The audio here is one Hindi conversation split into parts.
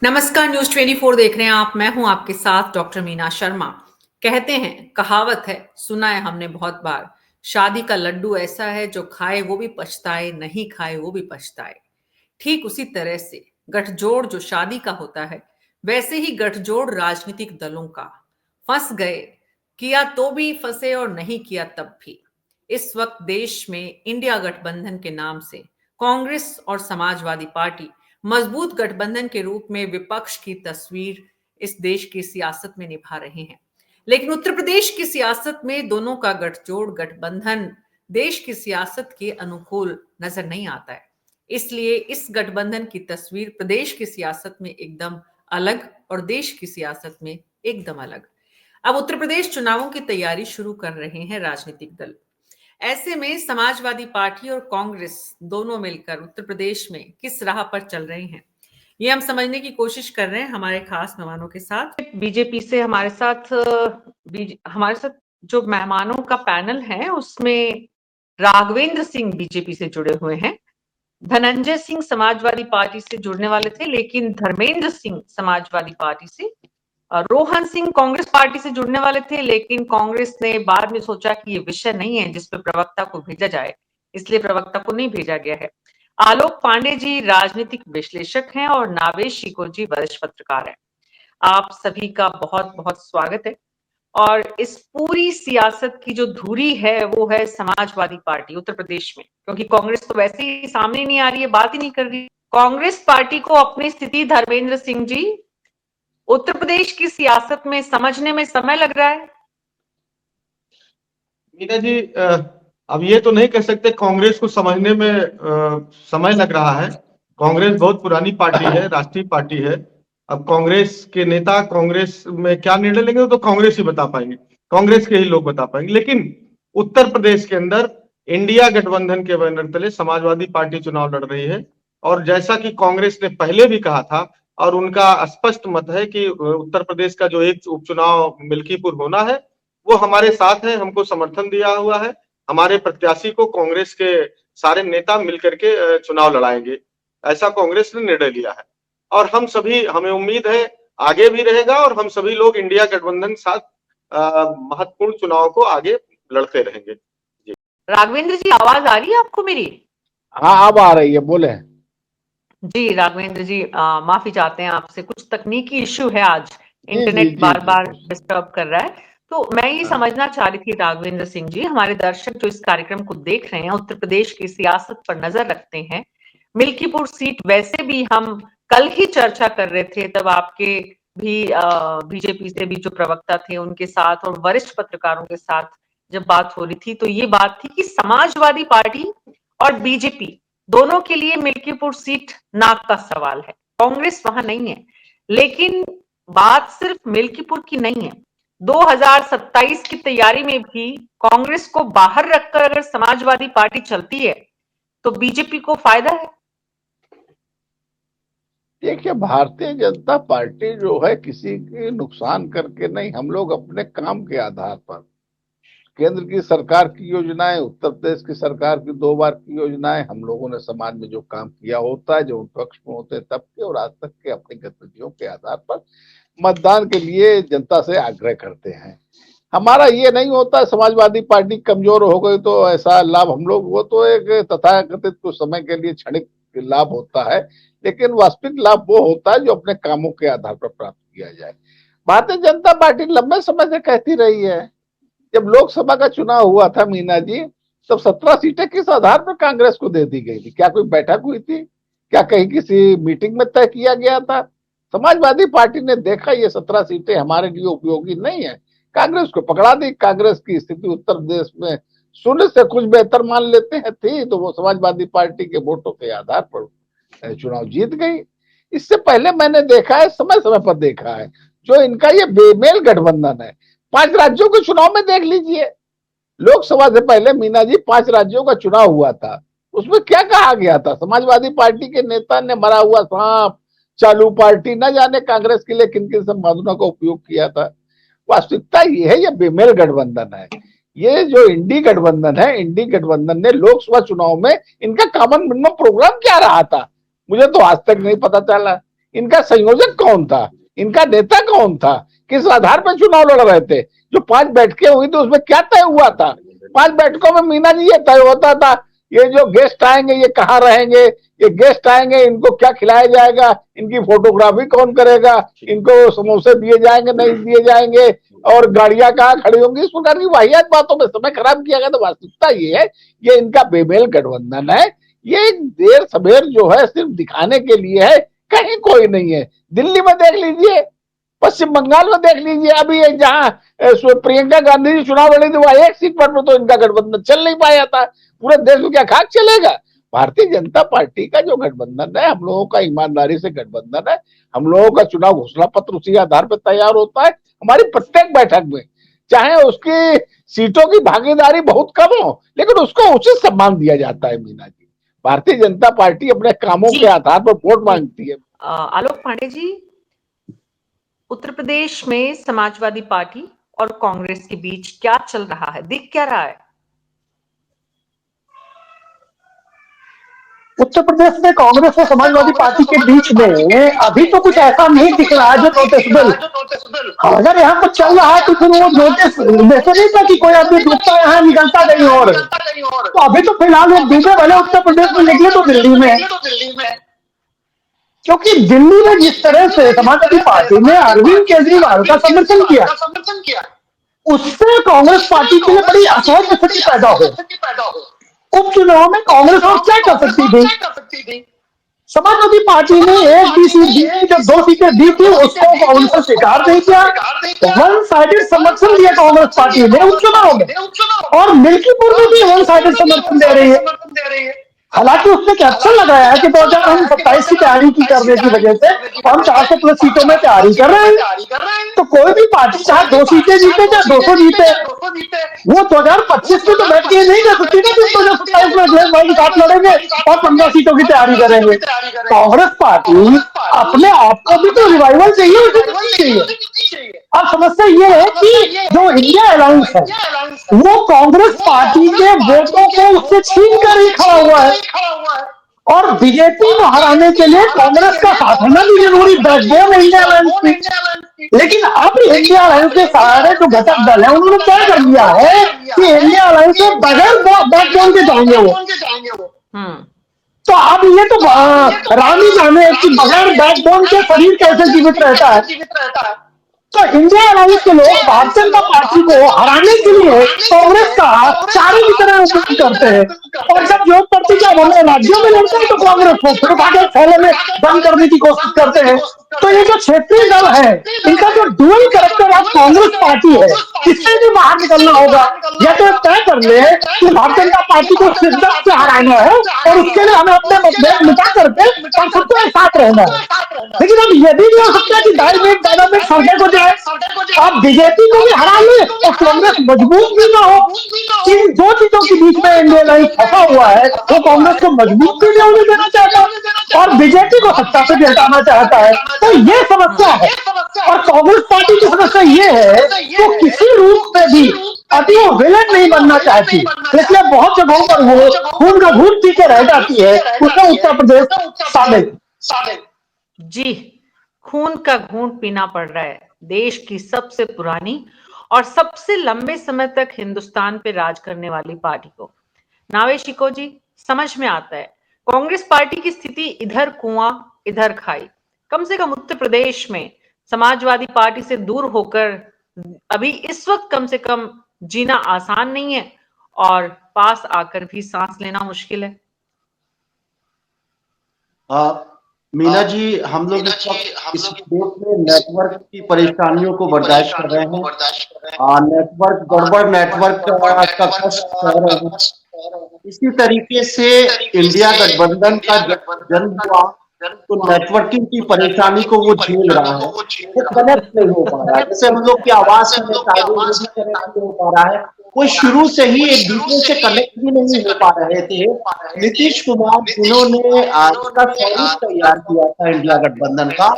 नमस्कार, न्यूज 24 देख रहे हैं आप। मैं हूं आपके साथ डॉक्टर मीना शर्मा। कहते हैं, कहावत है, सुना है हमने बहुत बार, शादी का लड्डू ऐसा है जो खाए वो भी पछताए, नहीं खाए वो भी पछताए। ठीक उसी तरह से गठजोड़ जो शादी का होता है, वैसे ही गठजोड़ राजनीतिक दलों का। फंस गए, किया तो भी फंसे और नहीं किया तब भी। इस वक्त देश में इंडिया गठबंधन के नाम से कांग्रेस और समाजवादी पार्टी मजबूत गठबंधन के रूप में विपक्ष की तस्वीर इस देश की सियासत में निभा रहे हैं। लेकिन उत्तर प्रदेश की सियासत में दोनों का गठजोड़ गठबंधन देश की सियासत के अनुकूल नजर नहीं आता है। इसलिए इस गठबंधन की तस्वीर प्रदेश की सियासत में एकदम अलग और देश की सियासत में एकदम अलग। अब उत्तर प्रदेश चुनावों की तैयारी शुरू कर रहे हैं राजनीतिक दल। ऐसे में समाजवादी पार्टी और कांग्रेस दोनों मिलकर उत्तर प्रदेश में किस राह पर चल रहे हैं, ये हम समझने की कोशिश कर रहे हैं हमारे खास मेहमानों के साथ। बीजेपी से हमारे साथ जो मेहमानों का पैनल है उसमें राघवेंद्र सिंह बीजेपी से जुड़े हुए हैं, धनंजय सिंह समाजवादी पार्टी से जुड़ने वाले थे लेकिन धर्मेंद्र सिंह समाजवादी पार्टी से, रोहन सिंह कांग्रेस पार्टी से जुड़ने वाले थे लेकिन कांग्रेस ने बाद में सोचा कि ये विषय नहीं है जिस पे प्रवक्ता को भेजा जाए, इसलिए प्रवक्ता को नहीं भेजा गया है। आलोक पांडे जी राजनीतिक विश्लेषक हैं और नावेश शिको जी वरिष्ठ पत्रकार हैं। आप सभी का बहुत बहुत स्वागत है। और इस पूरी सियासत की जो धुरी है वो है समाजवादी पार्टी उत्तर प्रदेश में, क्योंकि कांग्रेस तो वैसे ही सामने नहीं आ रही है, बात ही नहीं कर रही। कांग्रेस पार्टी को अपनी स्थिति धर्मेंद्र सिंह जी उत्तर प्रदेश की सियासत में समझने में समय लग रहा है। मीना जी, अब ये तो नहीं कह सकते कांग्रेस को समझने में समय लग रहा है। कांग्रेस बहुत पुरानी पार्टी है, राष्ट्रीय पार्टी है। अब कांग्रेस के नेता कांग्रेस में क्या निर्णय लेंगे तो कांग्रेस ही बता पाएंगे, कांग्रेस के ही लोग बता पाएंगे। लेकिन उत्तर प्रदेश के अंदर इंडिया गठबंधन के बैनर तले समाजवादी पार्टी चुनाव लड़ रही है। और जैसा कि कांग्रेस ने पहले भी कहा था और उनका स्पष्ट मत है कि उत्तर प्रदेश का जो एक उपचुनाव मिल्कीपुर होना है वो हमारे साथ है, हमको समर्थन दिया हुआ है। हमारे प्रत्याशी को कांग्रेस के सारे नेता मिलकर के चुनाव लड़ाएंगे, ऐसा कांग्रेस ने निर्णय लिया है। और हम सभी, हमें उम्मीद है आगे भी रहेगा और हम सभी लोग इंडिया गठबंधन के साथ महत्वपूर्ण चुनाव को आगे लड़ते रहेंगे। जी राघवेंद्र जी, आवाज आ रही है आपको मेरी? हाँ, अब आ रही है, बोले। जी राघवेंद्र जी, माफी चाहते हैं आपसे, कुछ तकनीकी इश्यू है आज, जी जी इंटरनेट जी बार बार जी। डिस्टर्ब कर रहा है। तो मैं ये हाँ, समझना चाह रही थी राघवेंद्र सिंह जी, हमारे दर्शक जो इस कार्यक्रम को देख रहे हैं उत्तर प्रदेश की सियासत पर नजर रखते हैं, मिल्कीपुर सीट वैसे भी हम कल ही चर्चा कर रहे थे, तब आपके भी बीजेपी से भी जो प्रवक्ता थे उनके साथ और वरिष्ठ पत्रकारों के साथ जब बात हो रही थी तो ये बात थी कि समाजवादी पार्टी और बीजेपी दोनों के लिए मिल्कीपुर सीट नाक का सवाल है, कांग्रेस वहां नहीं है। लेकिन बात सिर्फ मिल्कीपुर की नहीं है, 2027 की तैयारी में भी कांग्रेस को बाहर रखकर अगर समाजवादी पार्टी चलती है तो बीजेपी को फायदा है। देखिए, भारतीय जनता पार्टी जो है किसी के नुकसान करके नहीं, हम लोग अपने काम के आधार पर केंद्र की सरकार की योजनाएं, उत्तर प्रदेश की सरकार की 2 बार की योजनाएं, हम लोगों ने समाज में जो काम किया होता है, जो विपक्ष में होते हैं तब के और आज तक के अपनी गतिविधियों के आधार पर मतदान के लिए जनता से आग्रह करते हैं। हमारा ये नहीं होता समाजवादी पार्टी कमजोर हो गई तो ऐसा लाभ हम लोग, वो तो एक तथाकथित कुछ समय के लिए क्षणिक लाभ होता है, लेकिन वास्तविक लाभ वो होता है जो अपने कामों के आधार पर प्राप्त किया जाए। भारतीय जनता पार्टी लंबे समय से कहती रही है, जब लोकसभा का चुनाव हुआ था मीना जी, तब 17 सीटें किस आधार पर कांग्रेस को दे दी गई थी? क्या कोई बैठक हुई थी? क्या कहीं किसी मीटिंग में तय किया गया था? समाजवादी पार्टी ने देखा ये 17 सीटें हमारे लिए उपयोगी नहीं है, कांग्रेस को पकड़ा दी। कांग्रेस की स्थिति उत्तर प्रदेश में शून्य से कुछ बेहतर मान लेते हैं थी, तो वो समाजवादी पार्टी के वोटों के आधार पर चुनाव जीत गई। इससे पहले मैंने देखा है, समय समय पर देखा है, जो इनका ये बेमेल गठबंधन है। 5 राज्यों के चुनाव में देख लीजिए, लोकसभा से पहले मीना जी 5 राज्यों का चुनाव हुआ था, उसमें क्या कहा गया था? समाजवादी पार्टी के नेता ने मरा हुआ सांप, चालू पार्टी, न जाने कांग्रेस के लिए किन किन संसाधनों का उपयोग किया था। वास्तविकता ये है, ये बेमेल गठबंधन है। ये जो इंडी गठबंधन है, इंडी गठबंधन ने लोकसभा चुनाव में इनका कॉमन मिनिमम प्रोग्राम क्या रहा था, मुझे तो आज तक नहीं पता चला। इनका संयोजक कौन था, इनका नेता कौन था, किस आधार पर चुनाव लड़ रहे थे, जो 5 बैठकें हुई थी उसमें क्या तय हुआ था। 5 बैठकों में मीना जी ये तय होता था, ये जो गेस्ट आएंगे ये कहाँ रहेंगे, ये गेस्ट आएंगे इनको क्या खिलाया जाएगा, इनकी फोटोग्राफी कौन करेगा, इनको समोसे दिए जाएंगे नहीं दिए जाएंगे, और गाड़ियां कहाँ खड़ी होंगी, इस प्रकार की वाहियात बातों में समय खराब किया गया। तो वास्तविकता ये है, ये इनका बेमेल गठबंधन है, ये देर सवेर जो है सिर्फ दिखाने के लिए है, कहीं कोई नहीं है। दिल्ली में देख लीजिए, पश्चिम बंगाल में देख लीजिए, अभी जहां प्रियंका गांधी जी चुनाव लड़ी थी वहां एक सीट पर तो इनका गठबंधन चल नहीं पाया था, पूरे देश में क्या खाक चलेगा। भारतीय जनता पार्टी का जो गठबंधन है, हम लोगों का ईमानदारी से गठबंधन है, हम लोगों का चुनाव घोषणा पत्र उसी आधार पर तैयार होता है। हमारी प्रत्येक बैठक में चाहे उसकी सीटों की भागीदारी बहुत कम हो, लेकिन उसको उचित सम्मान दिया जाता है। मीना जी, भारतीय जनता पार्टी अपने कामों के आधार पर वोट मांगती है। आलोक पांडे जी, उत्तर प्रदेश में समाजवादी पार्टी और कांग्रेस के बीच क्या चल रहा है, दिख क्या रहा है? उत्तर प्रदेश में कांग्रेस और समाजवादी पार्टी के बीच में अभी तो कुछ ऐसा नहीं दिख रहा है जो नोटिसेबल। अगर यहाँ कुछ चल रहा है तो फिर वो नोटिस वैसे नहीं था कि कोई आदमी डूबता यहाँ निकलता नहीं, और तो अभी तो फिलहाल वो डूबे वाले उत्तर प्रदेश में निकले तो दिल्ली में, क्योंकि दिल्ली में जिस तरह से समाजवादी पार्टी ने अरविंद केजरीवाल का समर्थन किया, उससे कांग्रेस पार्टी के लिए बड़ी असहज स्थिति पैदा हो। उपचुनाव में कांग्रेस और क्या कर सकती थी? समाजवादी पार्टी ने एक दी सीट, जो 2 सीटें दी थी उसको कांग्रेस ने स्वीकार नहीं किया, वन साइडेड समर्थन दिया कांग्रेस पार्टी ने उपचुनाव में, और मिल्कीपुर में भी वन साइडेड समर्थन दे रही है। हालांकि उसने कैप्शन लगाया है कि 2027 की तैयारी की करने की वजह से हम 400+ सीटों में तैयारी कर रहे हैं। तो कोई भी पार्टी चाहे 2 सीटें जीते चाहे 200 जीते, वो 2025 में तो बैठ के नहीं कर सकती ना कि 2027 में अखिलेश भाई के साथ लड़ेंगे और 15 सीटों की तैयारी करेंगे। कांग्रेस पार्टी अपने आप को भी तो रिवाइवल चाहिए। अब समस्या ये है कि जो इंडिया अलायंस है वो कांग्रेस पार्टी के वोटों को उससे छीन कर ही खड़ा हुआ है, और बीजेपी को हराने के लिए कांग्रेस का साथ होना भी जरूरी, बैकबोन है इंडिया अलायंस की। लेकिन अब इंडिया अलायंस के सारे जो घटक दल है उन्होंने तय कर दिया है कि इंडिया अलायंस से बगैर बैकबोन के जाएंगे वो। तो अब ये तो राम ही जाने कि बगैर बैकबोन के शरीर कैसे जीवित रहता है। तो इंडिया अलायंस के लोग भारतीय जनता पार्टी को हराने के लिए कांग्रेस का चारों की तरह उपयोग करते हैं, और जब योग करती जब हमें राज्यों में लड़ते हैं तो कांग्रेस को फिर भागे फैले में बंद करने की कोशिश करते हैं। तो ये जो क्षेत्रीय दल है इनका जो डुअल कैरेक्टर आज कांग्रेस पार्टी है, इससे भी बाहर निकलना होगा। या तो तय कर ले कि भारतीय जनता पार्टी को शिद्दत से हराना है और उसके लिए हमें अपने मतभेद मिटा करके और सबको एक साथ रहना है। लेकिन अब ये भी नहीं हो सकता कि 2.5 मिनट 12 मिनट सर्वे को जाए, अब बीजेपी को भी हरा ले और कांग्रेस मजबूत भी ना हो। इन 2 चीजों के बीच में इंडिया अलायंस फंसा हुआ है। वो कांग्रेस को मजबूत भी नहीं होने देना चाहता और बीजेपी को सत्ता से भी हटाना चाहता है। तो ये समस्या है, और कांग्रेस पार्टी की समस्या ये है तो किसी रूप में भी अभी वो विलेन नहीं बनना चाहती, इसलिए बहुत जगहों पर वो खून का घूंट पी के रह जाती है, उसमें उत्तर प्रदेश शामिल। जी, खून का घूंट पीना पड़ रहा है देश की सबसे पुरानी और सबसे लंबे समय तक हिंदुस्तान पे राज करने वाली पार्टी को। नावे शिको जी, समझ में आता है कांग्रेस पार्टी की स्थिति इधर कुआं इधर खाई। कम से कम उत्तर प्रदेश में समाजवादी पार्टी से दूर होकर अभी इस वक्त कम से कम जीना आसान नहीं है, और पास आकर भी सांस लेना मुश्किल है। मीना जी, हम लोग इस देश में नेटवर्क की परेशानियों को बर्दाश्त कर रहे हैं। नेटवर्क गड़बड़, नेटवर्क का कष्ट सह रहे हैं। इसी तरीके से इंडिया गठबंधन का जन्म हुआ तो नेटवर्किंग की परेशानी को वो झेल रहा है, वो कनेक्ट नहीं हो पा रहा है। जैसे हम लोग की आवाज कनेक्ट नहीं हो पा रहा है, वो शुरू से ही एक दूसरे से कनेक्ट भी नहीं हो पा रहे थे। नीतीश कुमार जिन्होंने इसका स्वरूप तैयार किया था इंडिया गठबंधन का,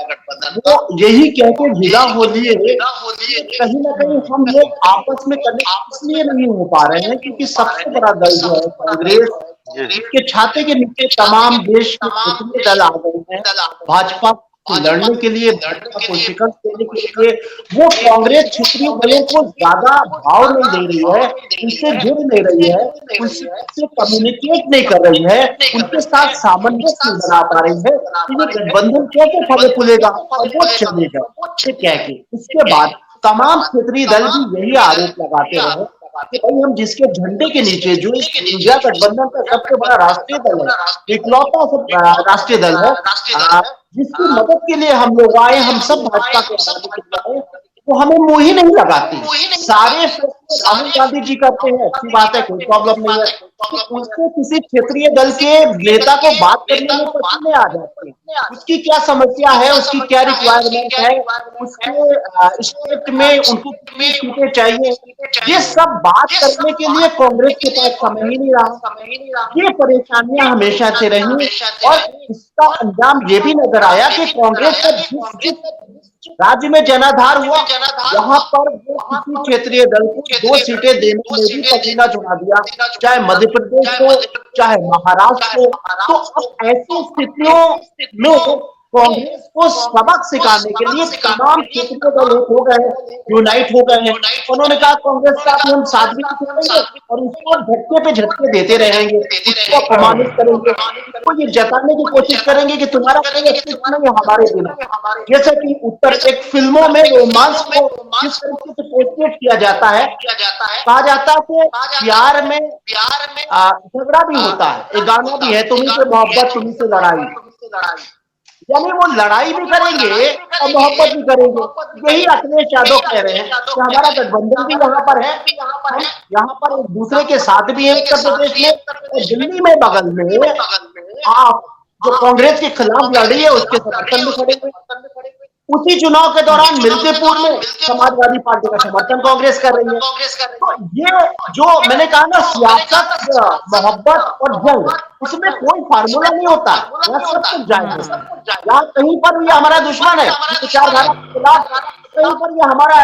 वो यही कह के विदा हो लिए कहीं ना कहीं हम लोग आपस में कनेक्ट इसलिए नहीं हो पा रहे हैं क्योंकि सबसे बड़ा दल जो है कांग्रेस, इसके छाते के नीचे तमाम देश के क्षेत्रीय दल आ गए हैं। भाजपा लड़ने के लिए, भाजपा को शिकस्त देने के लिए वो कांग्रेस क्षेत्रीय दलों को ज्यादा भाव नहीं दे रही है, उनसे जुड़ नहीं रही है, उनसे कम्युनिकेट नहीं कर रही है, उनके साथ सामंजस्य नहीं बना पा रही है। तो ये गठबंधन कैसे फले फूलेगा और वो चलेगा ये कह के उसके बाद तमाम क्षेत्रीय दल भी यही आरोप लगाते रहे कि भाई हम जिसके झंडे के नीचे, जो इस इंडिया गठबंधन का सबसे बड़ा राष्ट्रीय दल है, इकलौता सब राष्ट्रीय दल है, जिसकी मदद के लिए हम लोग आए, हम सब भाजपा के के लिए आए, वो हमें मुंह ही नहीं लगाती। सारे फैसले राहुल गांधी जी करते हैं, अच्छी बात है, कोई प्रॉब्लम नहीं है, तो उससे किसी क्षेत्रीय दल के नेता को बात करने में पसीने आ जाते हैं। उसकी क्या समस्या है, उसकी क्या रिक्वायरमेंट है, उसके स्टेट में उनको कितनी सीटें चाहिए, ये सब बात करने के लिए कांग्रेस के पास समय ही नहीं रहा। ये परेशानियां हमेशा से रही और इसका अंजाम ये भी नजर आया कि कांग्रेस का जिस राज्य में जनाधार हुआ, वहां पर वो किसी क्षेत्रीय दल को 2 सीटें देने में भी पसीना छुड़ा दिया, चाहे मध्य प्रदेश हो, चाहे महाराष्ट्र हो। तो अब ऐसी स्थितियों में कांग्रेस को सबक सिखाने के लिए तमाम क्षेत्रीय दल हो गए हैं, यूनाइट हो गए हैं। उन्होंने कहा कांग्रेस का हम साथ भी छोड़ेंगे और उसको झटके पे झटके देते रहेंगे, उसको अपमानित करेंगे, तो ये जताने की कोशिश करेंगे कि तुम्हारा कोई अस्तित्व नहीं है हमारे बिना। जैसे कि उत्तर एक फिल्मों में रोमांस को जिस तरीके से पोर्ट्रेट किया जाता है, कहा जाता है कि प्यार में झगड़ा भी होता है, एक गाना भी है, तुम्ही से मोहब्बत तुम्ही से लड़ाई, यानी वो लड़ाई भी करेंगे और मोहब्बत भी करेंगे। यही अखिलेश यादव कह रहे हैं कि हमारा गठबंधन भी यहाँ पर है, हम यहाँ पर एक दूसरे के साथ भी है उत्तर प्रदेश में, और दिल्ली में बगल में आप जो कांग्रेस के खिलाफ लड़ रही है उसके समर्थन में खड़े हुए। उसी चुनाव के दौरान मिल्कीपुर में समाजवादी पार्टी का समर्थन कांग्रेस कर रही है। तो ये जो मैंने कहा ना, सियासत, मोहब्बत और जंग, उसमें कोई फार्मूला नहीं होता, यहाँ सब कुछ जायज है। यहाँ कहीं पर ये हमारा दुश्मन है विचारधारा के खिलाफ, कहीं पर ये हमारा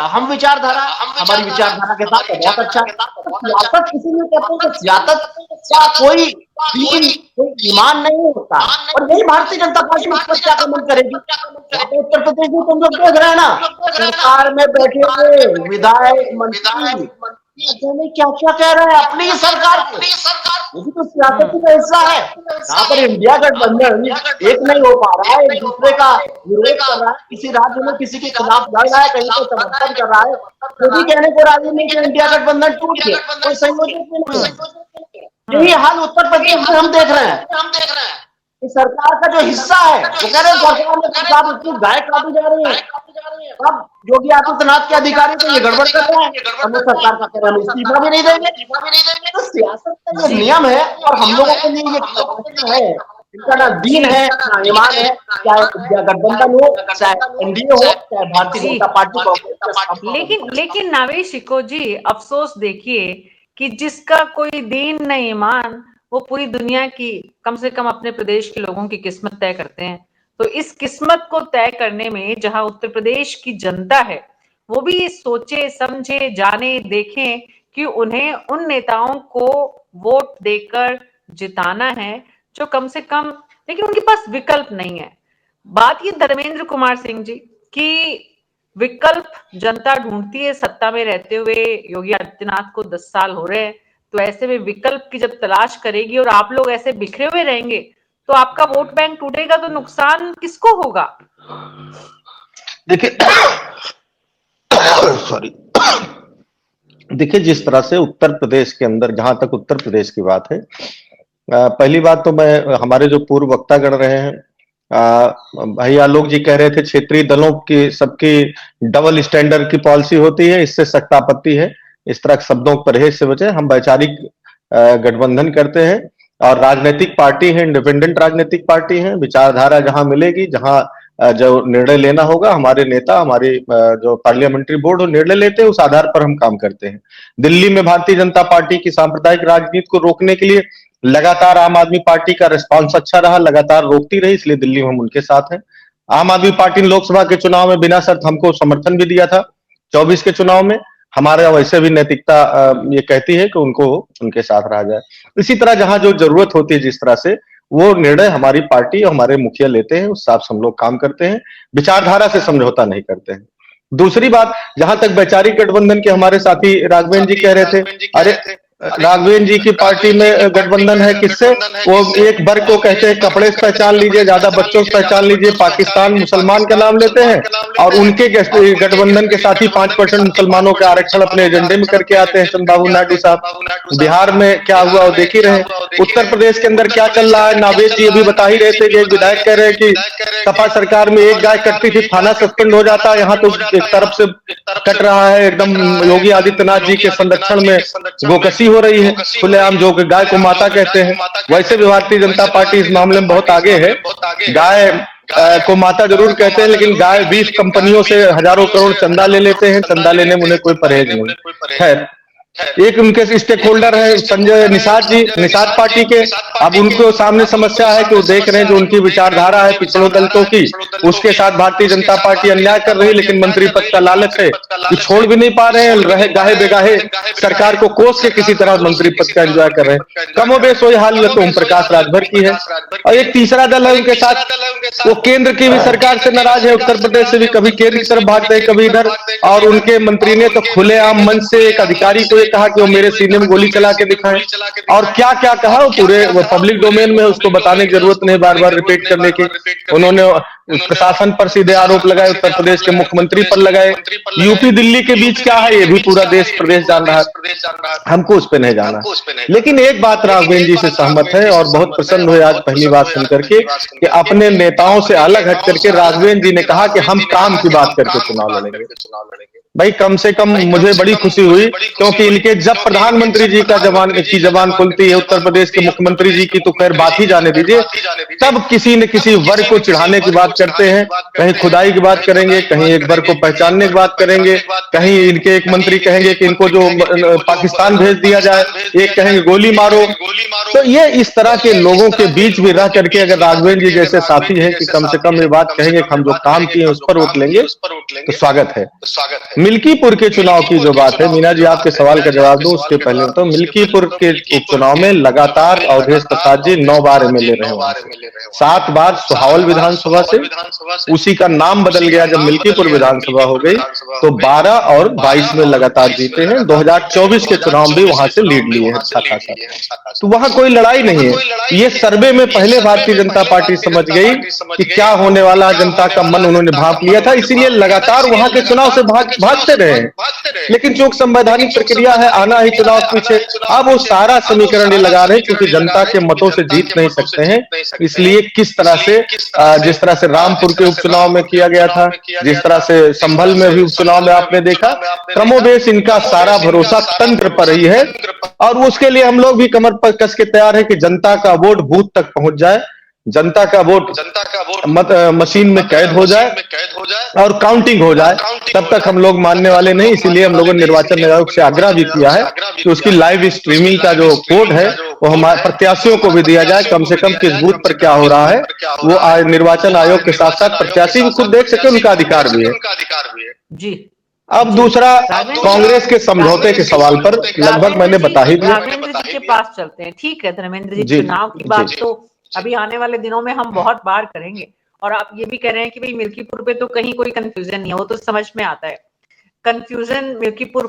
हम विचारधारा, हमारी विचारधारा के साथ बहुत अच्छा। सियासत इसीलिए कहते हैं कि सियासत का कोई दीन, कोई ईमान नहीं होता, और यही भारतीय जनता पार्टी उस पर क्या कमेंट करेगी। उत्तर प्रदेश में तुम लोग देख रहे हैं ना, सरकार में बैठे हुए विधायक मंत्री क्या क्या कह रहे हैं अपनी ही सरकार को, वो भी तो सियासत का हिस्सा है। यहाँ पर इंडिया गठबंधन एक नहीं हो पा रहा है, एक दूसरे का विरोध कर रहा है, किसी राज्य में किसी के खिलाफ लड़ रहा है, कहीं पर समर्थन कर रहा है, वो भी कहने को राजी नहीं कि इंडिया गठबंधन टूट गया, कोई संयोजन भी नहीं है। यही हाल उत्तर प्रदेश में हम देख रहे हैं। सरकार का जो हिस्सा है वो कह रहे हैं सरकार में साथ उसकी गाय काटी जा रही है। अब योगी आदित्यनाथ के अधिकारी तो ये गड़बड़ कर रहे हैं, हम लोग सरकार का कह रहे हैं इस्तीफा भी नहीं देंगे। तो सियासत का जो नियम है, और हम लोगों के लिए ये है, इनका ना दीन है ना ईमान है, चाहे इंडिया गठबंधन हो, चाहे एनडीए हो, चाहे भारतीय जनता पार्टी। लेकिन नावेश शिको जी, अफसोस देखिए कि जिसका कोई दीन न ईमान, वो पूरी दुनिया की, कम से कम अपने प्रदेश के लोगों की किस्मत तय करते हैं। तो इस किस्मत को तय करने में जहां उत्तर प्रदेश की जनता है, वो भी सोचे समझे जाने देखें कि उन्हें उन नेताओं को वोट देकर जिताना है जो कम से कम, लेकिन उनके पास विकल्प नहीं है। बात ये धर्मेंद्र कुमार सिंह जी की विकल्प जनता ढूंढती है। सत्ता में रहते हुए योगी आदित्यनाथ को 10 साल हो रहे हैं, तो ऐसे में विकल्प की जब तलाश करेगी और आप लोग ऐसे बिखरे हुए रहेंगे तो आपका वोट बैंक टूटेगा, तो नुकसान किसको होगा? देखिए सॉरी देखिए, जिस तरह से उत्तर प्रदेश के अंदर, जहां तक उत्तर प्रदेश की बात है, पहली बात तो मैं, हमारे जो पूर्व वक्तागण रहे हैं, भाई आलोक जी कह रहे थे क्षेत्रीय दलों की सबकी डबल स्टैंडर्ड की पॉलिसी होती है, इससे सख्त आपत्ति है। इस तरह के शब्दों परहेज से बचे। हम वैचारिक गठबंधन करते हैं और राजनीतिक पार्टी है, इंडिपेंडेंट राजनीतिक पार्टी है। विचारधारा जहां मिलेगी, जहां जो निर्णय लेना होगा, हमारे नेता, हमारे जो पार्लियामेंट्री बोर्ड वो निर्णय लेते हैं, उस आधार पर हम काम करते हैं। दिल्ली में भारतीय जनता पार्टी की सांप्रदायिक राजनीति को रोकने के लिए लगातार आम आदमी पार्टी का रिस्पांस अच्छा रहा, लगातार रोकती रही, इसलिए दिल्ली में हम उनके साथ हैं। आम आदमी पार्टी ने लोकसभा के चुनाव में बिना शर्त हमको समर्थन भी दिया था। 24 के चुनाव में हमारे वैसे भी नैतिकता ये कहती है कि उनको उनके साथ रहा जाए। इसी तरह जहां जो जरूरत होती है, जिस तरह से वो निर्णय हमारी पार्टी और हमारे मुखिया लेते हैं, उस हिसाब से हम लोग काम करते हैं, विचारधारा से समझौता नहीं करते हैं। दूसरी बात, जहां तक वैचारिक गठबंधन के हमारे साथी राघवेंद्र जी कह रहे थे, अरे राघवेंद्र जी की पार्टी में गठबंधन है किससे? वो एक वर्ग को कहते हैं कपड़े से पहचान लीजिए, ज्यादा बच्चों से पहचान लीजिए, पाकिस्तान मुसलमान का नाम लेते हैं और उनके गठबंधन के साथी 5% मुसलमानों का आरक्षण अपने एजेंडे में करके आते हैं चंद्रबाबू नायडू साहब। बिहार में क्या हुआ वो देख ही रहे हैं। उत्तर प्रदेश के अंदर क्या चल रहा है, नावेद जी अभी बता ही रहे थे कि एक विधायक कह रहे हैं कि सपा सरकार में एक गाय कटती थी थाना सस्पेंड हो जाता है, यहाँ तो एक तरफ से कट रहा है, एकदम योगी आदित्यनाथ जी के संरक्षण में गोकसी हो रही है खुलेआम, जो गाय को माता कहते हैं। वैसे भी भारतीय जनता पार्टी इस मामले में बहुत आगे है। गाय को माता जरूर कहते हैं, लेकिन गाय 20 कंपनियों से हजारों करोड़ चंदा ले लेते हैं, चंदा लेने में उन्हें कोई परहेज नहीं। खैर, एक उनके स्टेक होल्डर है संजय निषाद जी, निषाद पार्टी के। अब उनको सामने समस्या है कि वो देख रहे हैं जो उनकी विचारधारा है पिछड़ों दलितों की, उसके साथ भारतीय जनता पार्टी अन्याय कर रही है, लेकिन मंत्री पद का लालच है कि छोड़ भी नहीं पा रहे हैं, रहे गाहे बेगाहे सरकार को कोस के किसी तरह मंत्री पद का एंजॉय कर रहे हैं। कमोबेश वही हालत ओम प्रकाश राजभर की है। और एक तीसरा दल है उनके साथ, वो केंद्र की भी सरकार से नाराज है, उत्तर प्रदेश से भी कभी केंद्र की तरफ भागते हैं कभी इधर, और उनके मंत्री ने तो खुलेआम मंच से एक अधिकारी को कहा कि वो मेरे सीने में गोली चला के दिखाएं, और क्या क्या कहा वो पूरे पब्लिक डोमेन में, उसको बताने की जरूरत नहीं बार बार रिपीट करने की। उन्होंने प्रशासन पर सीधे आरोप लगाए, उत्तर प्रदेश के मुख्यमंत्री पर लगाए। यूपी दिल्ली के बीच क्या है ये भी पूरा देश प्रदेश जान रहा है, हमको उस पर नहीं जाना। लेकिन एक बात राघवेंद्र जी से सहमत है और बहुत प्रसन्न हुए आज पहली बात सुनकर के कि अपने नेताओं से अलग हट करके राघवेंद्र जी ने कहा कि हम काम की बात करके चुनाव लड़ेंगे। भाई कम से कम मुझे बड़ी खुशी हुई, क्योंकि इनके जब प्रधानमंत्री जी का जबान खुलती है, उत्तर प्रदेश के मुख्यमंत्री जी की तो खैर बात ही जाने दीजिए, तब किसी न किसी वर्ग को चिढ़ाने की बात करते हैं, कहीं खुदाई की बात करेंगे, कहीं एक वर्ग को पहचानने की बात करेंगे, कहीं इनके एक मंत्री कहेंगे कि इनको जो पाकिस्तान भेज दिया जाए, एक कहेंगे गोली मारो। तो ये इस तरह के लोगों के बीच भी रह करके अगर राघवेंद्र जी जैसे साथी हैं कि कम से कम ये बात कहेंगे कि हम जो काम किए उस पर वोट लेंगे, तो स्वागत है। मिल्कीपुर के चुनाव की जो बात है, मीना जी आपके सवाल का जवाब दूं उसके पहले तो मिल्कीपुर के उपचुनाव में लगातार अवधेश प्रसाद जी 9 बार एमएलए रहे, वहां से 7 बार सुहावल विधानसभा से, उसी का नाम बदल गया जब मिल्कीपुर विधानसभा हो गई, तो 12 और 22 में लगातार जीते हैं। 2024 के चुनाव भी वहां से लीड लिए हैं अच्छा खासा, तो वहां कोई लड़ाई नहीं है। ये सर्वे में पहले भारतीय जनता पार्टी समझ गई कि क्या होने वाला, जनता का मन उन्होंने भांप लिया था, इसीलिए लगातार वहां के चुनाव से भागते रहे। लेकिन जो संवैधानिक प्रक्रिया है, आना ही चुनाव पीछे, अब वो सारा समीकरण ये लगा रहे हैं क्योंकि जनता के मतों से जीत नहीं सकते हैं, इसलिए किस तरह से जिस तरह से रामपुर के उपचुनाव में किया गया था, जिस तरह से संभल में भी उपचुनाव में आपने देखा, क्रमोवेश इनका सारा भरोसा तंत्र पर ही है, और उसके लिए हम लोग भी कमर पर कस के तैयार है कि जनता का वोट बूथ तक पहुंच जाए, जनता का वोट मशीन में कैद हो जाए और काउंटिंग हो जाए, तब तक हम लोग मानने वाले नहीं। इसीलिए हम लोगों ने निर्वाचन आयोग से आग्रह भी किया है कि उसकी लाइव स्ट्रीमिंग का जो कोड है वो हमारे प्रत्याशियों को भी दिया जाए, कम से कम किस बूथ पर क्या हो रहा है वो निर्वाचन आयोग के साथ साथ प्रत्याशी भी खुद देख सके, उनका अधिकार भी है जी। अब दूसरा, कांग्रेस के समझौते के सवाल पर लगभग मैंने बता ही दिया। धर्मेंद्र जी के पास चलते हैं। ठीक है धर्मेंद्र जी, चुनाव की बात तो अभी आने वाले दिनों में हम बहुत बार करेंगे, और आप ये भी कह रहे हैं कि भाई मिल्कीपुर पे तो कहीं कोई कंफ्यूजन नहीं है, वो तो समझ में आता है। कंफ्यूजन मिल्कीपुर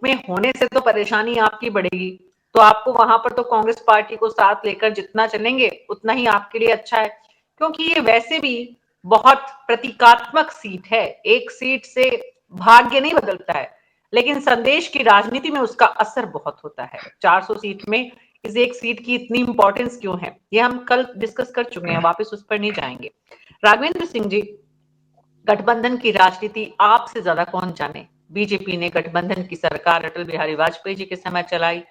में होने से तो परेशानी आपकी बढ़ेगी, तो आपको वहां पर तो कांग्रेस पार्टी को साथ लेकर जितना चलेंगे उतना ही आपके लिए अच्छा है, क्योंकि ये वैसे भी बहुत प्रतीकात्मक सीट है। एक सीट से भाग्य नहीं बदलता है, लेकिन संदेश की राजनीति में उसका असर बहुत होता है। 400 सीट में इस एक सीट की इतनी इंपॉर्टेंस क्यों है, ये हम कल डिस्कस कर चुके हैं, वापस उस पर नहीं जाएंगे। राघवेंद्र सिंह जी, गठबंधन की राजनीति आपसे ज्यादा कौन जाने। बीजेपी ने गठबंधन की सरकार अटल बिहारी वाजपेयी जी के समय चलाई,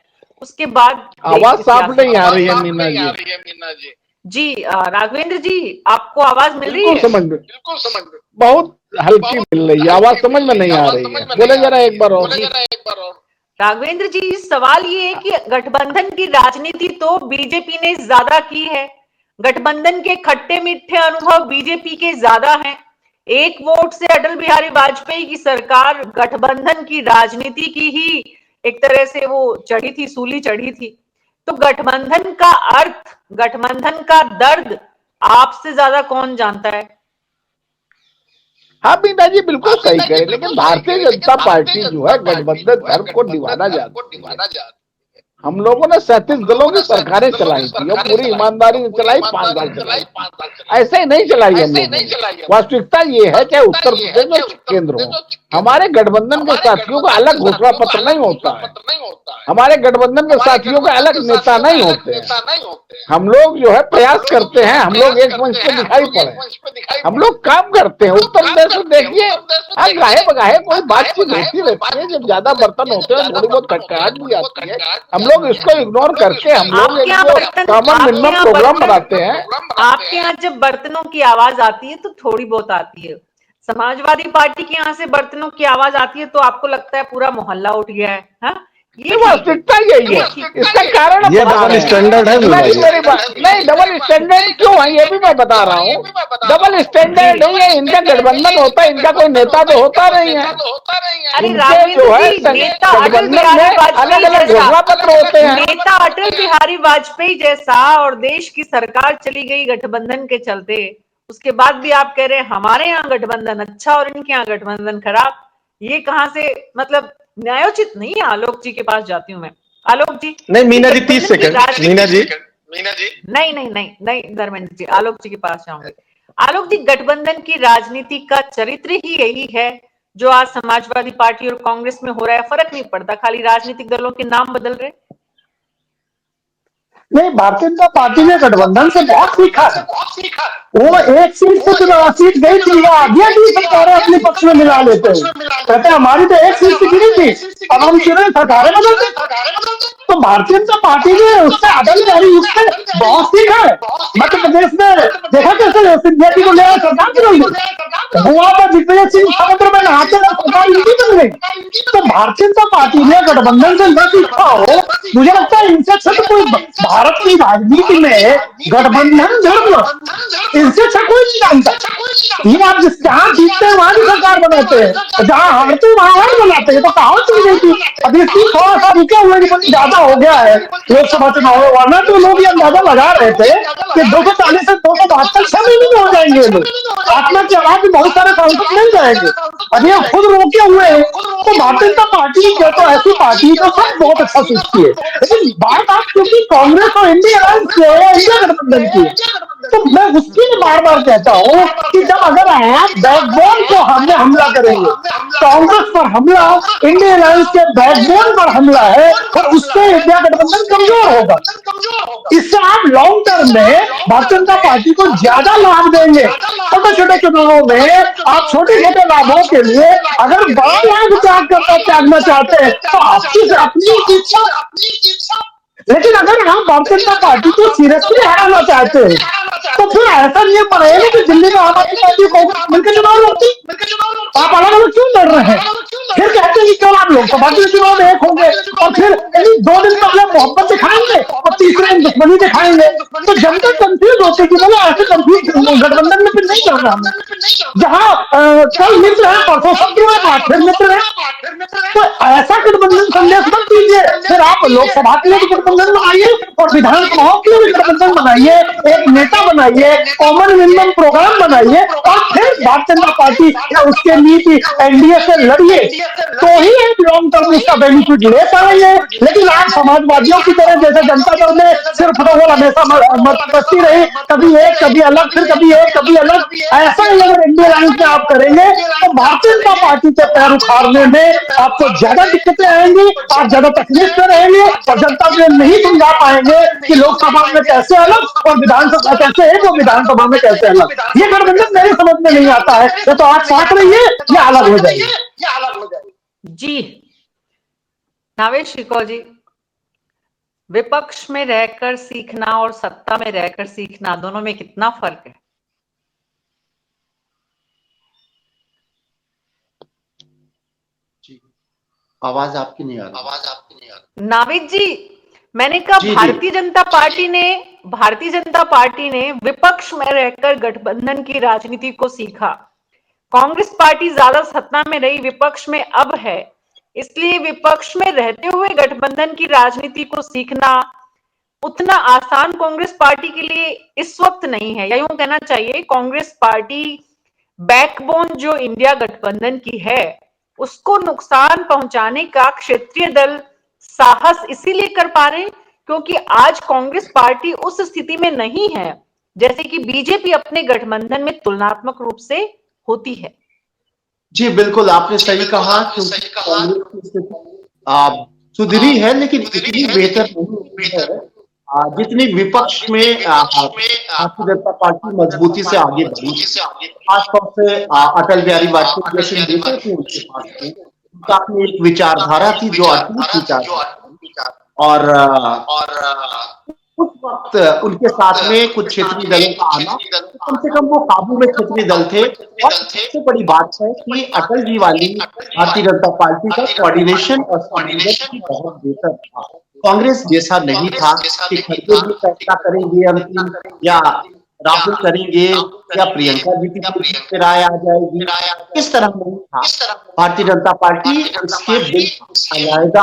उसके बाद आवाज साफ नहीं आ रही है मीना जी। जी राघवेंद्र जी, आपको आवाज मिल रही है? बिल्कुल समझ बहुत हल्की मिल रही है, आवाज समझ में नहीं आ रही है, बोले जरा एक बार और। राघवेंद्र जी, सवाल ये है कि गठबंधन की राजनीति तो बीजेपी ने ज्यादा की है, गठबंधन के खट्टे मीठे अनुभव बीजेपी के ज्यादा हैं। 1 वोट से अटल बिहारी वाजपेयी की सरकार गठबंधन की राजनीति की ही एक तरह से वो चढ़ी थी, सूली चढ़ी थी। तो गठबंधन का अर्थ, गठबंधन का दर्द आपसे ज्यादा कौन जानता है? हाँ मीना जी बिल्कुल सही कह रहे, लेकिन भारतीय जनता पार्टी जो है गठबंधन धर्म को निभाना जानती है। हम लोगों ने 37 दलों की सरकारें चलाई थी और पूरी ईमानदारी से चलाई, 5 साल चलाई, ऐसे ही नहीं चलाई हम लोगों ने। वास्तविकता ये है चाहे उत्तर प्रदेश में केंद्र हो, हमारे गठबंधन के साथियों का अलग घोषणा पत्र नहीं होता है, हमारे गठबंधन के साथियों का अलग नेता नहीं होते हैं। हम लोग जो है प्रयास करते हैं, हम लोग एक मंच पे दिखाई पड़े, हम लोग काम करते हैं। उत्तर प्रदेश में देखिए गाहे बगाहे कोई बातचीत होती रहती है, जब ज्यादा बर्तन होते हैं थोड़ी बहुत खटखटाहट भी आती है, हम लोग इसको इग्नोर करके हम लोग एक जो कॉमन मिनिमम प्रोग्राम बनाते हैं। आपके यहाँ जब बर्तनों की आवाज आती है तो थोड़ी बहुत आती है, समाजवादी पार्टी के यहाँ से बर्तनों की आवाज आती है तो आपको लगता है पूरा मोहल्ला उठ गया है। हाँ? ये वास्तविकता यही है, इसका कारण ये डबल स्टैंडर्ड है मेरी बात नहीं, डबल स्टैंडर्ड क्यों है ये भी मैं बता रहा हूँ। डबल स्टैंडर्ड नहीं है, इनका गठबंधन होता है, इनका कोई नेता तो होता नहीं है। इनके जो है गठबंधन में अलग अलग घोषणा पत्र होते हैं। नेता अटल बिहारी वाजपेयी जैसा और देश की सरकार चली गई गठबंधन के चलते, उसके बाद भी आप कह रहे हैं हमारे यहाँ गठबंधन अच्छा और इनके यहाँ गठबंधन खराब। ये कहाँ से, मतलब न्यायोचित नहीं है। आलोक जी के पास जाती हूँ मैं। आलोक जी नहीं मीना जी 30 सेकंड, मीना जी नहीं धर्मेंद्र जी, आलोक जी के पास जाऊंगी। आलोक जी, गठबंधन की राजनीति का चरित्र ही यही है जो आज समाजवादी पार्टी और कांग्रेस में हो रहा है। फर्क नहीं पड़ता, खाली राजनीतिक दलों के नाम बदल रहे। नहीं, भारतीय जनता पार्टी ने गठबंधन से बहुत सीखा है। वो एक सीट से सीट गई थी, वो आधी आधी सरकारें अपने पक्ष में मिला लेते हैं, कहते हैं हमारी तो एक सीट से गिरी थी, अब हम चुने सरकारें बदलते। तो भारतीय जनता पार्टी ने उससे अटल बिहारी युग से बहुत सीखा है। मध्य प्रदेश में देखा कैसे सिंधिया जी को ले सरकार बदल दी, हुआ था दिग्विजय सिंह समुद्र में नहाते हुए सरकार इनकी बन गई। तो भारतीय जनता पार्टी ने गठबंधन से न सीखा हो, मुझे लगता है इनसे अच्छा तो कोई भारत की राजनीति में गठबंधन धर्म इनसे अच्छा कोई नहीं जानता। ये आप जहां जीतते हैं वहां भी सरकार बनाते हैं, जहां हारते हैं वहां और बनाते हैं। तो कहावत चल गई थी, अभी इसकी थोड़ा सा रुके हुए ज्यादा हो गया है लोकसभा चुनाव में, वरना तो लोग ये अंदाजा लगा रहे थे कि 240 से 272 6 महीने में हो जाएंगे लोग, आत्मा के अलावा भी बहुत सारे सांसद मिल जाएंगे। अब ये खुद रोके हुए हैं। तो भारतीय जनता पार्टी जो तो ऐसी पार्टी जो सब बहुत अच्छा सीखती है, लेकिन बात आप क्योंकि कांग्रेस और इंडिया अलायंस की है, इंडिया गठबंधन की, तो मैं उसकी बार बार कहता हूँ कि जब अगर आप बैकबोन को हमला करेंगे, कांग्रेस पर हमला इंडिया अलायंस के बैकबोन पर हमला है, और उससे इंडिया गठबंधन कमजोर होगा। इससे आप लॉन्ग टर्म में भारतीय जनता पार्टी को ज्यादा लाभ देंगे। छोटे छोटे चुनावों में आप छोटे छोटे लाभों के लिए अगर बड़ा लाभ त्यागना चाहते हैं तो आपकी अपनी इच्छा, लेकिन अगर हम भारतीय जनता पार्टी को सीरियसली हराना चाहते हैं तो फिर ऐसा नियम बनाएंगे कि दिल्ली में आम आदमी पार्टी कांग्रेस मिलकर चुनाव लड़ती। आप अलग अलग क्यों लड़ रहे हैं? फिर कहते हैं कि केवल आप लोकसभा के चुनाव में एक होंगे और फिर 2 दिन पहले मोहब्बत दिखाएंगे और तीसरे दिन दुश्मनी दिखाएंगे। तो जनता कंफ्यूज होती है कि बोले ऐसे कंफ्यूज गठबंधन में फिर नहीं चल रहा है, जहाँ कल मित्र है परसों शत्रु है फिर मित्र है। तो ऐसा गठबंधन संदेश मत दीजिए। फिर आप लोकसभा के लिए भी गठबंधन बनाइए और विधानसभाओं के लिए भी गठबंधन बनाइए, एक नेता बनाइए, कॉमन मिनिमम प्रोग्राम बनाइए और फिर भारतीय जनता पार्टी या उसके नीति एनडीए से लड़िए, तो ही एक लॉन्ग टर्म उसका बेनिफिट ले पाएंगे। लेकिन आप समाजवादियों की तरह जैसे जनता दल में सिर्फ फुटबॉल हमेशा मत रही, कभी एक कभी अलग, फिर कभी एक कभी अलग, ऐसा ही अगर इंडिया अलायंस में आप करेंगे तो भारतीय जनता पार्टी के पैर उखाड़ने में आपको ज्यादा दिक्कतें आएंगी, आप ज्यादा तकलीफ में रहेंगे और जनता को नहीं समझा पाएंगे कि लोकसभा में कैसे अलग और विधानसभा कैसे एक और विधानसभा में कैसे अलग। ये गठबंधन मेरी समझ में नहीं आता है। या तो आप साथ रहिए या अलग हो जाइए। जी नावेश शिको जी, विपक्ष में रहकर सीखना और सत्ता में रहकर सीखना दोनों में कितना फर्क है? आवाज आपकी नहीं आ रही। नाविद जी, मैंने कहा भारतीय जनता पार्टी ने विपक्ष में रहकर गठबंधन की राजनीति को सीखा। कांग्रेस पार्टी ज्यादा सत्ता में रही, विपक्ष में अब है, इसलिए विपक्ष में रहते हुए गठबंधन की राजनीति को सीखना उतना आसान कांग्रेस पार्टी के लिए इस वक्त नहीं है, या यूं कहना चाहिए कांग्रेस पार्टी बैकबोन जो इंडिया गठबंधन की है उसको नुकसान पहुंचाने का क्षेत्रीय दल साहस इसीलिए कर पा रहे क्योंकि आज कांग्रेस पार्टी उस स्थिति में नहीं है जैसे कि बीजेपी अपने गठबंधन में तुलनात्मक रूप से होती है। जी बिल्कुल, आपने सही कहा, क्योंकि कांग्रेस की स्थिति सुधरी है लेकिन इतनी बेहतर नहीं है जितनी विपक्ष में भारतीय जनता पार्टी मजबूती से आगे बढ़ी। खासतौर से अटल बिहारी वाजपेयी जैसे नेता थे उनके पास में, उनका अपनी एक विचारधारा थी जो अटूट विचारधारा, और उस वक्त उनके साथ में कुछ क्षेत्रीय दलों का आना, कम से कम वो काबू में क्षेत्रीय दल थे। और सबसे बड़ी बात है कि अटल जी वाली भारतीय जनता पार्टी का कोऑर्डिनेशन और संयोजन भी बहुत बेहतर था। कांग्रेस जैसा नहीं था कि खड़गे जी फैसला करेंगे अंतिम, या राहुल करेंगे, या प्रियंका जी की राय आ जाएगी, इस तरह नहीं था। भारतीय जनता पार्टी इसके बिल्कुल अलग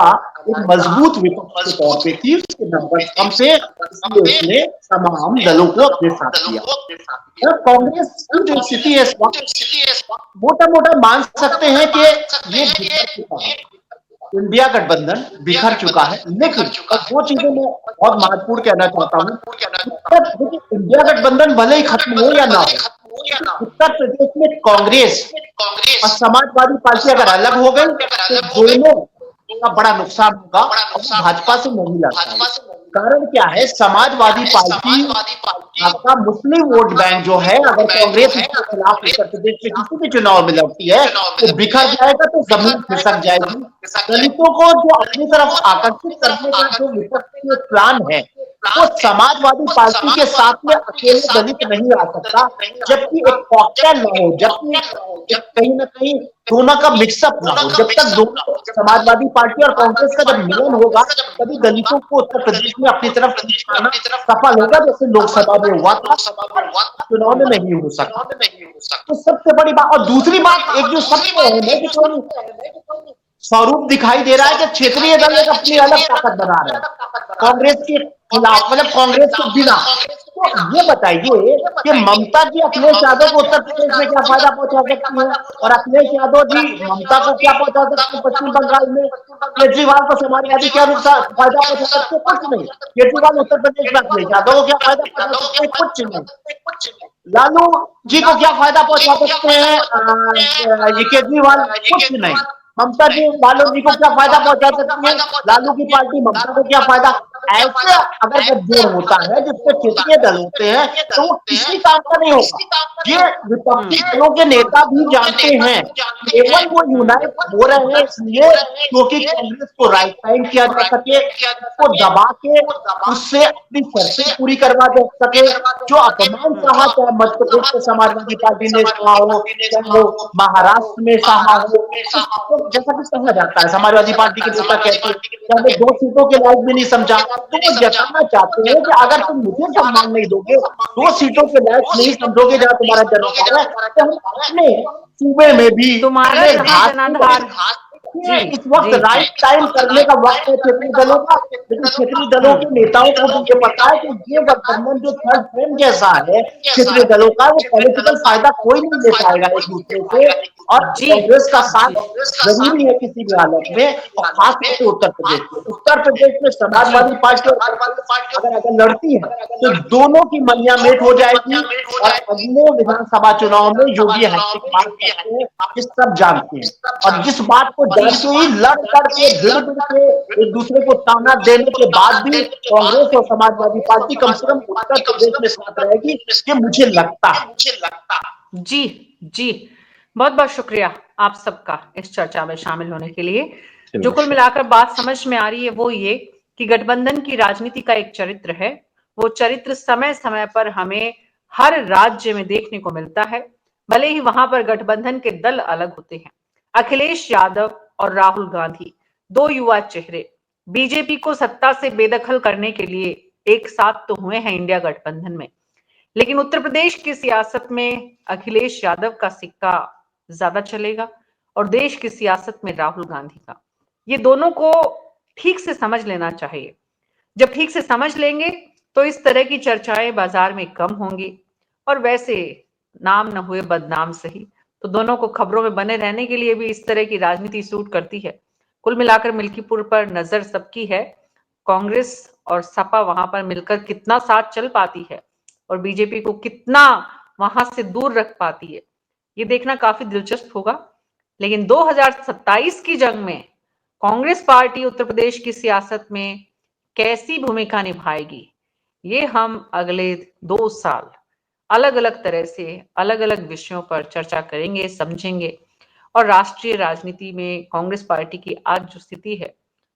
एक मजबूत विपक्ष के तौर पे थी, उसके नंबर कम थे, इसलिए उसने तमाम दलों को अपने साथ किया। कांग्रेस की जो स्थिति है इस वक्त, मोटा मोटा मान सकते हैं कि ये बिखर चुका है, इंडिया गठबंधन बिखर चुका है। लेकिन वो चीजें मैं बहुत महत्वपूर्ण कहना चाहता हूँ, देखिए इंडिया गठबंधन भले ही खत्म हो या ना हो, उत्तर प्रदेश में कांग्रेस और समाजवादी पार्टी अगर अलग हो गई तो दोनों का बड़ा नुकसान होगा और भाजपा से नहीं लड़ पाएगी। कारण क्या है, समाजवादी पार्टी आपका मुस्लिम वोट बैंक जो है, अगर कांग्रेस इसके खिलाफ उत्तर प्रदेश में किसी भी चुनाव में लड़ती है तो बिखर जाएगा, तो जमीन खिसक जाएगी। दलितों को जो अपनी तरफ आकर्षित करने का जो विपक्ष में प्लान है, वो समाजवादी पार्टी के साथ में अकेले दलित नहीं आ सकता, जबकि एक कॉकटेल ना हो, जबकि कहीं ना कहीं दोनों का मिक्सअप ना हो। जब तक दोनों समाजवादी पार्टी और कांग्रेस का जब मिलन होगा तभी दलितों को उत्तर प्रदेश में अपनी तरफ खींचना सफल होगा, जैसे लोकसभा में हुआ था, चुनाव में नहीं हो सकता। तो सबसे बड़ी बात, और दूसरी बात एक जो सबसे अहम है कि स्वरूप दिखाई दे रहा है कि क्षेत्रीय दल एक अपनी अलग ताकत बना रहे हैं कांग्रेस के खिलाफ, मतलब कांग्रेस के बिना। तो ये बताइए कि ममता जी अखिलेश यादव को उत्तर प्रदेश में क्या फायदा पहुंचा सकती है, और अखिलेश यादव जी ममता को क्या पहुंचा सकते हैं पश्चिम बंगाल में, केजरीवाल को समाजवादी क्या फायदा पहुंचा सकते हैं? कुछ नहीं। केजरीवाल उत्तर प्रदेश में अखिलेश यादव को क्या फायदा पहुंचा सकते हैं? कुछ नहीं। लालू जी को क्या फायदा पहुंचा सकते हैं ये केजरीवाल? कुछ नहीं। ममता जी लालू जी को क्या फायदा पहुंचा सकती है? लालू की पार्टी ममता को क्या फायदा? ऐसे अगर गठजोड़ होता है जिससे क्षेत्रीय दल होते हैं तो वो किसी काम का नहीं होगा। ये विपक्षी दलों के नेता भी जानते हैं, केवल वो यूनाइट हो रहे हैं इसलिए क्योंकि कांग्रेस को राइट टाइम किया जा सके, उसको दबा के उससे अपनी शर्तें पूरी करवा जा सके। जो अपमान सहा, चाहे मध्य प्रदेश में समाजवादी पार्टी ने सहा हो, चाहे वो महाराष्ट्र में सहा हो, जैसा कि कहा जाता है समाजवादी पार्टी के नेता कहते हैं कि हमें 2 सीटों के लायक भी नहीं समझा, तो वो जताना चाहते हैं कि अगर तुम मुझे सम्मान नहीं दोगे, 2 सीटों के लायक नहीं समझोगे जहां तुम्हारा जन्म है, तो हम अपने सूबे में भी तुम्हारा इस वक्त राइट टाइम करने का वक्त है क्षेत्रीय दलों का। लेकिन क्षेत्रीय दलों के नेताओं को भी ये पता है कि ये गठबंधन जो थर्ड फ्रेम जैसा है क्षेत्रीय दलों का, वो पॉलिटिकल फायदा कोई नहीं ले पाएगा एक दूसरे से, और कांग्रेस का साथ जरूरी है किसी भी हालत में, और खासतौर से उत्तर प्रदेश में। उत्तर प्रदेश में समाजवादी पार्टी अगर लड़ती है तो दोनों की मनियामेट हो जाएगी, और अगले विधानसभा चुनाव में योगी हैट्रिक मार सकते हैं, ये सब जानते हैं। और जिस बात को जानते ही लड़ करके भिड़ भिड़ के एक दूसरे को ताना देने के बाद भी कांग्रेस और समाजवादी पार्टी कम से कम उत्तर प्रदेश में साथ रहेगी, ये मुझे लगता है। जी जी, बहुत बहुत शुक्रिया आप सबका इस चर्चा में शामिल होने के लिए। जो कुल मिलाकर बात समझ में आ रही है वो ये कि गठबंधन की राजनीति का एक चरित्र है, वो चरित्र समय समय पर हमें हर राज्य में देखने को मिलता है, भले ही वहां पर गठबंधन के दल अलग होते हैं। अखिलेश यादव और राहुल गांधी 2 युवा चेहरे बीजेपी को सत्ता से बेदखल करने के लिए एक साथ तो हुए हैं इंडिया गठबंधन में, लेकिन उत्तर प्रदेश की सियासत में अखिलेश यादव का सिक्का ज्यादा चलेगा और देश की सियासत में राहुल गांधी का। ये दोनों को ठीक से समझ लेना चाहिए। जब ठीक से समझ लेंगे तो इस तरह की चर्चाएं बाजार में कम होंगी। और वैसे नाम न हुए बदनाम सही, तो दोनों को खबरों में बने रहने के लिए भी इस तरह की राजनीति सूट करती है। कुल मिलाकर मिल्कीपुर पर नजर सबकी है। कांग्रेस और सपा वहां पर मिलकर कितना साथ चल पाती है और बीजेपी को कितना वहां से दूर रख पाती है, ये देखना काफी दिलचस्प होगा। लेकिन 2027 की जंग में कांग्रेस पार्टी उत्तर प्रदेश की सियासत में कैसी भूमिका निभाएगी, ये हम अगले 2 साल अलग अलग तरह से अलग अलग विषयों पर चर्चा करेंगे, समझेंगे। और राष्ट्रीय राजनीति में कांग्रेस पार्टी की आज जो स्थिति है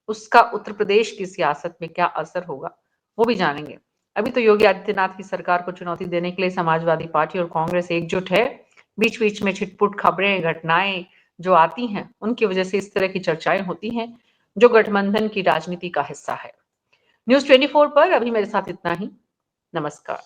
उसका उत्तर प्रदेश की सियासत में क्या असर होगा, वो भी जानेंगे। अभी तो योगी आदित्यनाथ की सरकार को चुनौती देने के लिए समाजवादी पार्टी और कांग्रेस एकजुट है। बीच बीच में छिटपुट खबरें, घटनाएं जो आती हैं उनकी वजह से इस तरह की चर्चाएं होती हैं जो गठबंधन की राजनीति का हिस्सा है। न्यूज़ 24 पर अभी मेरे साथ इतना ही। नमस्कार।